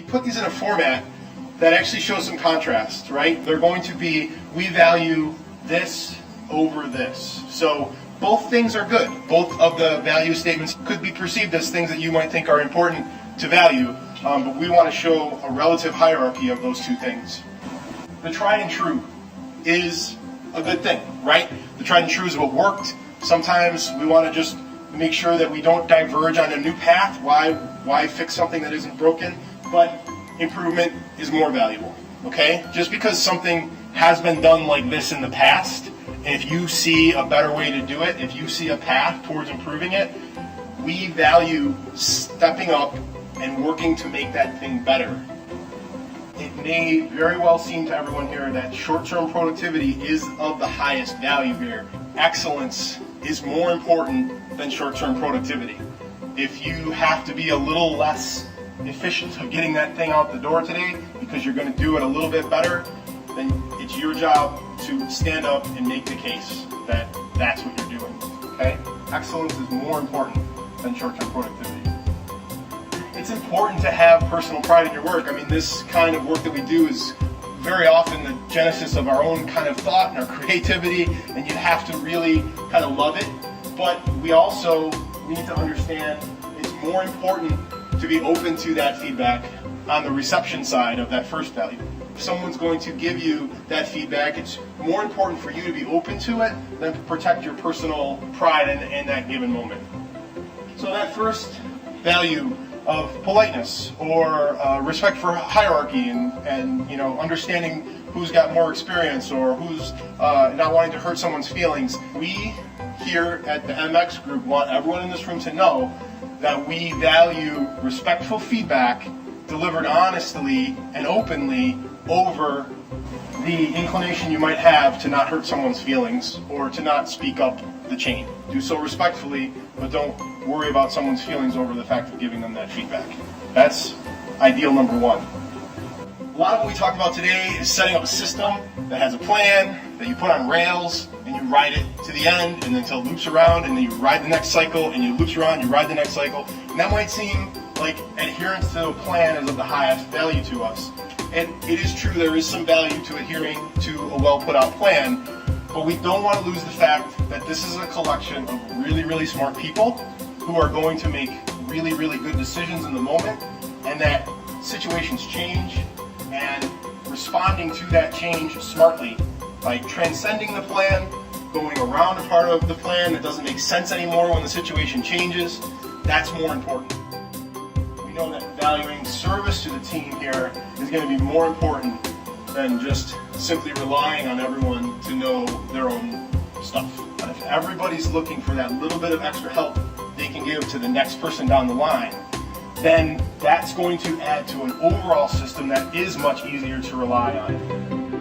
put these in a format that actually shows some contrast, right? They're going to be, we value this over this. So both things are good. Both of the value statements could be perceived as things that you might think are important to value, but we want to show a relative hierarchy of those two things. The tried and true is a good thing, right? The tried and true is what worked. Sometimes we want to just make sure that we don't diverge on a new path. Why fix something that isn't broken? But improvement is more valuable, okay? Just because something has been done like this in the past, if you see a better way to do it, if you see a path towards improving it, we value stepping up and working to make that thing better. It may very well seem to everyone here that short-term productivity is of the highest value here. Excellence is more important than short-term productivity. If you have to be a little less efficient of getting that thing out the door today because you're going to do it a little bit better, then it's your job to stand up and make the case that that's what you're doing. Okay? Excellence is more important than short-term productivity. It's important to have personal pride in your work. I mean, this kind of work that we do is very often the genesis of our own kind of thought and our creativity, and you have to really kind of love it. But we also need to understand it's more important to be open to that feedback on the reception side of that first value. If someone's going to give you that feedback, it's more important for you to be open to it than to protect your personal pride in that given moment. So that first value of politeness or respect for hierarchy and understanding who's got more experience or who's not wanting to hurt someone's feelings. We here at the MX Group want everyone in this room to know that we value respectful feedback delivered honestly and openly over the inclination you might have to not hurt someone's feelings or to not speak up the chain. Do so respectfully, but don't worry about someone's feelings over the fact of giving them that feedback. That's ideal number one. A lot of what we talked about today is setting up a system that has a plan that you put on rails and you ride it to the end and until it loops around and then you ride the next cycle and you loops around, you ride the next cycle. And that might seem like adherence to a plan is of the highest value to us. And it is true, there is some value to adhering to a well put out plan, but we don't want to lose the fact that this is a collection of really, really smart people who are going to make really, really good decisions in the moment, and that situations change, and responding to that change smartly by transcending the plan, going around a part of the plan that doesn't make sense anymore when the situation changes, that's more important. We know that valuing service to the team here is going to be more important than just simply relying on everyone to know their own stuff. But if everybody's looking for that little bit of extra help they can give to the next person down the line, then that's going to add to an overall system that is much easier to rely on.